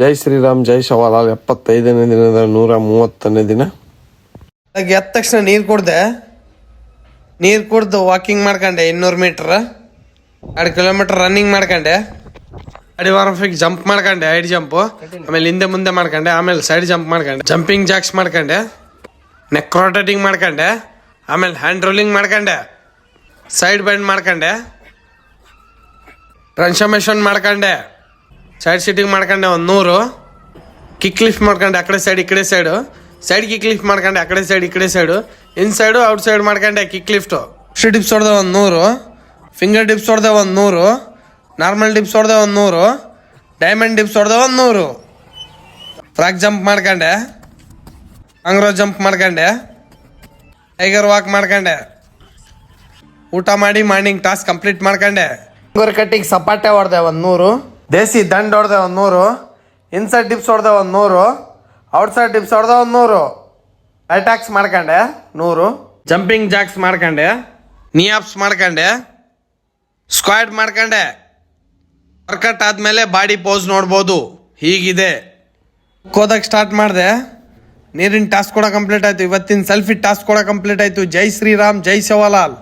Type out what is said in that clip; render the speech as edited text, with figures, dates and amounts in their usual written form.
ಜೈ ಶ್ರೀರಾಮ್ ಜೈ ಶವಾಲಾಲ್ 75ನೇ ದಿನದ 130ನೇ ದಿನ. ಎದ್ದ ತಕ್ಷಣ ನೀರು ಕುಡ್ದು ವಾಕಿಂಗ್ ಮಾಡ್ಕೊಂಡೆ 200 ಮೀಟರ್ 2 ಕಿಲೋಮೀಟರ್ ರನ್ನಿಂಗ್ ಮಾಡ್ಕೊಂಡೆ. ಅಡಿವಾರಫಿಗೆ ಜಂಪ್ ಮಾಡ್ಕೊಂಡೆ, ಹೈಡ್ ಜಂಪು. ಆಮೇಲೆ ಹಿಂದೆ ಮುಂದೆ ಮಾಡ್ಕೊಂಡೆ, ಆಮೇಲೆ ಸೈಡ್ ಜಂಪ್ ಮಾಡ್ಕೊಂಡೆ, ಜಂಪಿಂಗ್ ಜಾಕ್ಸ್ ಮಾಡ್ಕೊಂಡೆ, ನೆಕ್ ರೊಟೇಟಿಂಗ್ ಮಾಡ್ಕೊಂಡೆ, ಆಮೇಲೆ ಹ್ಯಾಂಡ್ ರೋಲಿಂಗ್ ಮಾಡ್ಕೊಂಡೆ, ಸೈಡ್ ಬೆಂಡ್ ಮಾಡ್ಕೊಂಡೆ, ಟ್ರಾನ್ಸ್ಫಾರ್ಮೇಷನ್ ಮಾಡ್ಕೊಂಡೆ, ಸೈಡ್ ಸೀಟಿಂಗ್ ಮಾಡ್ಕೊಂಡೆ 100, ಕಿಕ್ ಲಿಫ್ಟ್ ಮಾಡ್ಕೊಂಡೆ ಆ ಕಡೆ ಸೈಡ್ ಈ ಕಡೆ ಸೈಡು, ಸೈಡ್ ಕಿಕ್ ಲಿಫ್ಟ್ ಮಾಡ್ಕೊಂಡೆ ಆ ಕಡೆ ಸೈಡ್ ಈ ಕಡೆ side, inside outside ಮಾಡ್ಕೊಂಡೆ ಕಿಕ್ ಲಿಫ್ಟು. ಡಿಪ್ಸ್ ಹೊಡೆದೆ 100, ಫಿಂಗರ್ ಡಿಪ್ಸ್ ಹೊಡೆದೆ 100, ನಾರ್ಮಲ್ ಡಿಪ್ಸ್ ಹೊಡೆದೆ 100, ಡೈಮಂಡ್ ಡಿಪ್ಸ್ ಹೊಡೆದೆ 100, ಫ್ರಾಕ್ ಜಂಪ್ ಮಾಡ್ಕೊಂಡೆ, ಕಾಂಗ್ರೋ ಜಂಪ್ ಮಾಡ್ಕೊಂಡೆ, ಟೈಗರ್ ವಾಕ್ ಮಾಡ್ಕೊಂಡೆ, ಊಟ ಮಾಡಿ ಮಾರ್ನಿಂಗ್ ಟಾಸ್ಕ್ ಕಂಪ್ಲೀಟ್ ಮಾಡ್ಕೊಂಡೆ. ಫಿಂಗರ್ ಕಟ್ಟಿಗೆ ಸಪಾಟೆ ಹೊಡೆದೆ 100, ದೇಸಿ ದಂಡ್ ಹೊಡೆದೆ 100, ಇನ್ಸೈಡ್ ಡಿಪ್ಸ್ ಹೊಡೆದೆ 100, ಔಟ್ಸೈಡ್ ಡಿಪ್ಸ್ ಹೊಡೆದೆ 100, ಅಟ್ಯಾಕ್ಸ್ ಮಾಡ್ಕೊಂಡೆ 100, ಜಂಪಿಂಗ್ ಜಾಕ್ಸ್ ಮಾಡ್ಕೊಂಡೆ, ನೀ ಅಪ್ಸ್ ಮಾಡ್ಕೊಂಡೆ, ಸ್ಕ್ವಾಡ್ ಮಾಡ್ಕೊಂಡೆ. ವರ್ಕೌಟ್ ಆದಮೇಲೆ ಬಾಡಿ ಪೋಸ್ ನೋಡ್ಬೋದು, ಹೀಗಿದೆ. ಹೋದಾಗ ಸ್ಟಾರ್ಟ್ ಮಾಡಿದೆ, ನೀರಿನ ಟಾಸ್ಕ್ ಕೂಡ ಕಂಪ್ಲೀಟ್ ಆಯಿತು. ಇವತ್ತಿನ ಸೆಲ್ಫಿ ಟಾಸ್ಕ್ ಕೂಡ ಕಂಪ್ಲೀಟ್ ಆಯಿತು. ಜೈ ಶ್ರೀರಾಮ್ ಜೈ ಶವಾಲಾಲ್.